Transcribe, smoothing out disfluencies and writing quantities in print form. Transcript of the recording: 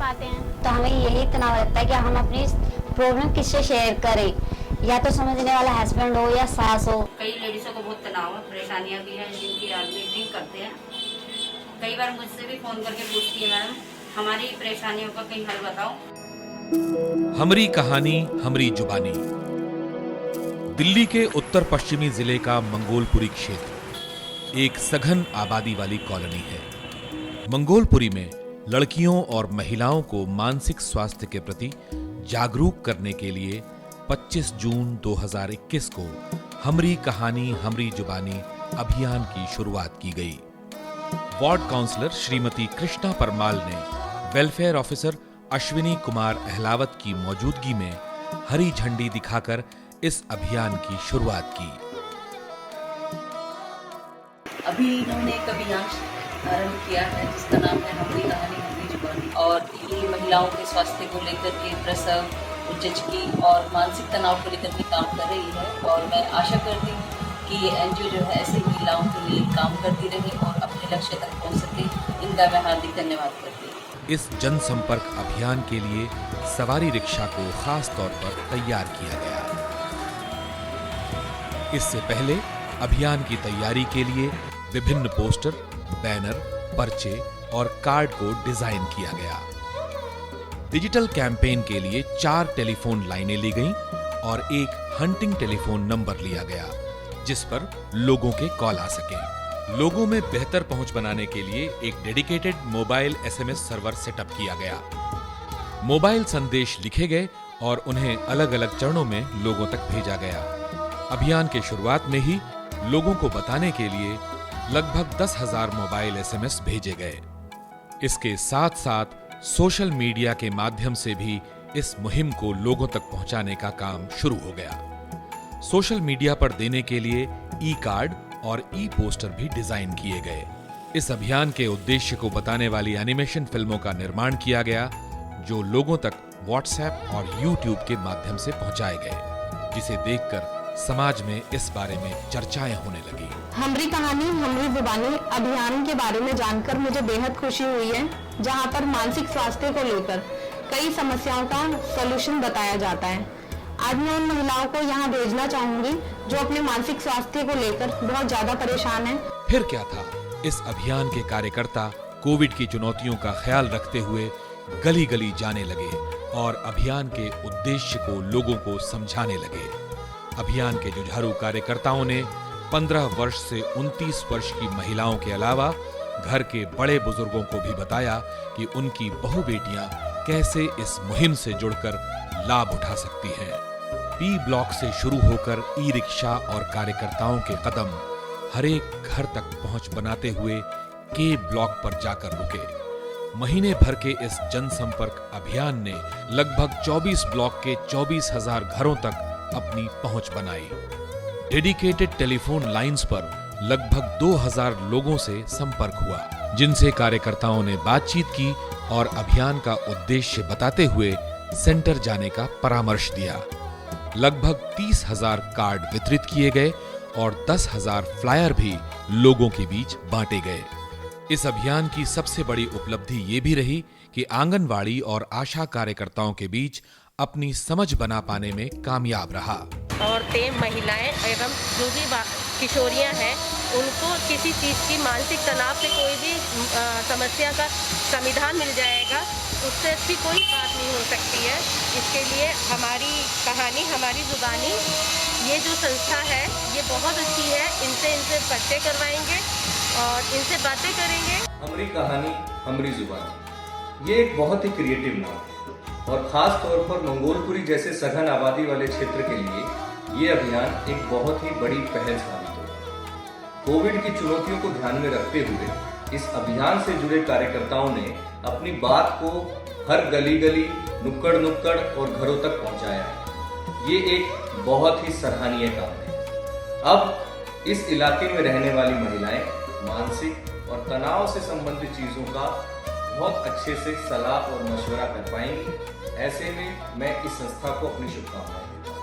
पाते हैं। तो हमें यही तनाव रहता है कि हम अपनी प्रॉब्लम किससे शेयर करें, या तो समझने वाला हस्बैंड हो या सास हो। कई लेडीज़ों को बहुत तनाव है, परेशानियाँ भी हैं, जिनकी आदमी ड्रिंक करते हैं। कई बार मुझसे भी फ़ोन करके पूछती है, मैडम हमारी परेशानियों का कहीं हल बताओ। हमरी कहानी हमरी जुबानी। दिल्ली के उत्तर पश्चिमी जिले का मंगोलपुरी क्षेत्र एक सघन आबादी वाली कॉलोनी है। मंगोलपुरी में लड़कियों और महिलाओं को मानसिक स्वास्थ्य के प्रति जागरूक करने के लिए 25 जून 2021 को हमरी कहानी हमरी जुबानी अभियान की शुरुआत की गई। वार्ड काउंसलर श्रीमती कृष्णा परमाल ने वेलफेयर ऑफिसर अश्विनी कुमार अहलावत की मौजूदगी में हरी झंडी दिखाकर इस अभियान की शुरुआत की। अभी इन्होंने एक अभियान आरंभ किया है जिसका नाम है हमरी कहानी हमरी जुबानी, और ये महिलाओं के स्वास्थ्य को लेकर के, प्रसव, उच्चकी और मानसिक तनाव को लेकर के काम कर रही है। और मैं आशा करती हूँ कि ये एनजीओ जो है ऐसे महिलाओं के लिए काम करती रहे और अपने लक्ष्य तक पहुँच सके। इनका मैं हार्दिक धन्यवाद करती हूँ। इस जनसंपर्क अभियान के लिए सवारी रिक्शा को खास तौर पर तैयार किया गया। इससे पहले अभियान की तैयारी के लिए विभिन्न पोस्टर, बैनर, पर्चे और कार्ड को डिजाइन किया गया। डिजिटल कैंपेन के लिए 4 टेलीफोन लाइनें ली गईं और एक हंटिंग टेलीफोन नंबर लिया गया जिस पर लोगों के कॉल आ सके। लोगों में बेहतर पहुंच बनाने के लिए एक dedicated mobile SMS server setup किया गया। मोबाइल संदेश लिखे गए और उन्हें अलग अलग चरणों में लोगों तक भेजा गया। अभियान के शुरुआत में ही लोगों को बताने के लिए लगभग 10,000 मोबाइल एसएमएस भेजे गए। इसके साथ साथ सोशल मीडिया के माध्यम से भी इस मुहिम को लोगों तक पहुंचाने का काम शुरू हो गया। सोशल मीडिया पर देने के लिए ई कार्ड और ई पोस्टर भी डिजाइन किए गए। इस अभियान के उद्देश्य को बताने वाली एनिमेशन फिल्मों का निर्माण किया गया जो लोगों तक व्हाट्सएप और यूट्यूब के माध्यम से पहुंचाए गए, जिसे देखकर समाज में इस बारे में चर्चाएं होने लगी। हमरी कहानी हमरी जुबानी अभियान के बारे में जानकर मुझे बेहद खुशी हुई है, जहां पर मानसिक स्वास्थ्य को लेकर कई समस्याओं का सलूशन बताया जाता है। आज मैं उन महिलाओं को यहाँ भेजना चाहूंगी जो अपने मानसिक स्वास्थ्य को लेकर बहुत ज्यादा परेशान हैं। फिर क्या था, इस अभियान के कार्यकर्ता कोविड की चुनौतियों का ख्याल रखते हुए गली गली जाने लगे और अभियान के उद्देश्य को लोगों को समझाने लगे। अभियान के जुझारू कार्यकर्ताओं ने 15 वर्ष से 29 वर्ष की महिलाओं के अलावा घर के बड़े बुजुर्गों को भी बताया कि उनकी बहू बेटियां कैसे इस मुहिम से जुड़कर लाभ उठा सकती हैं। पी ब्लॉक से शुरू होकर ई रिक्शा और कार्यकर्ताओं के कदम हर एक घर तक पहुंच बनाते हुए के ब्लॉक पर जाकर रुके। महीने भर के इस जनसंपर्क अभियान ने लगभग 24 ब्लॉक के 24,000 घरों तक अपनी पहुंच बनाई। डेडिकेटेड टेलीफोन लाइंस पर लगभग 2,000 लोगों से संपर्क हुआ, जिनसे कार्यकर्ताओं ने बातचीत की और अभियान का उद्देश्य बताते हुए सेंटर जाने का परामर्श दिया। लगभग 30,000 कार्ड वितरित किए गए और 10,000 फ्लायर भी लोगों के बीच बांटे गए। इस अभियान की सबसे बड़ी उपलब्धि ये भी रही कि आंगनवाड़ी और आशा कार्यकर्ताओं के बीच अपनी समझ बना पाने में कामयाब रहा। औरतें, महिलाएं एवं जो भी किशोरियां हैं, उनको किसी चीज़ की मानसिक तनाव से कोई भी समस्या का समाधान मिल जाएगा, उससे अच्छी कोई बात नहीं हो सकती है। इसके लिए हमारी कहानी हमारी जुबानी ये जो संस्था है ये बहुत अच्छी है। इनसे पर्चे करवाएंगे और इनसे बातें करेंगे। हमरी कहानी हमरी जुबानी ये एक बहुत ही क्रिएटिव नाम है और खास तौर पर मंगोलपुरी जैसे सघन आबादी वाले क्षेत्र के लिए ये अभियान एक बहुत ही बड़ी पहल साबित होगा। कोविड की चुनौतियों को ध्यान में रखते हुए इस अभियान से जुड़े कार्यकर्ताओं ने अपनी बात को हर गली गली, नुक्कड़ नुक्कड़ और घरों तक पहुंचाया है। ये एक बहुत ही सराहनीय काम है। अब इस इलाके में रहने वाली महिलाएं मानसिक और तनाव से संबंधित चीजों का बहुत अच्छे से सलाह और मशवरा कर पाएंगी। ऐसे में मैं इस संस्था को अपनी शुभकामनाएं देता हूं।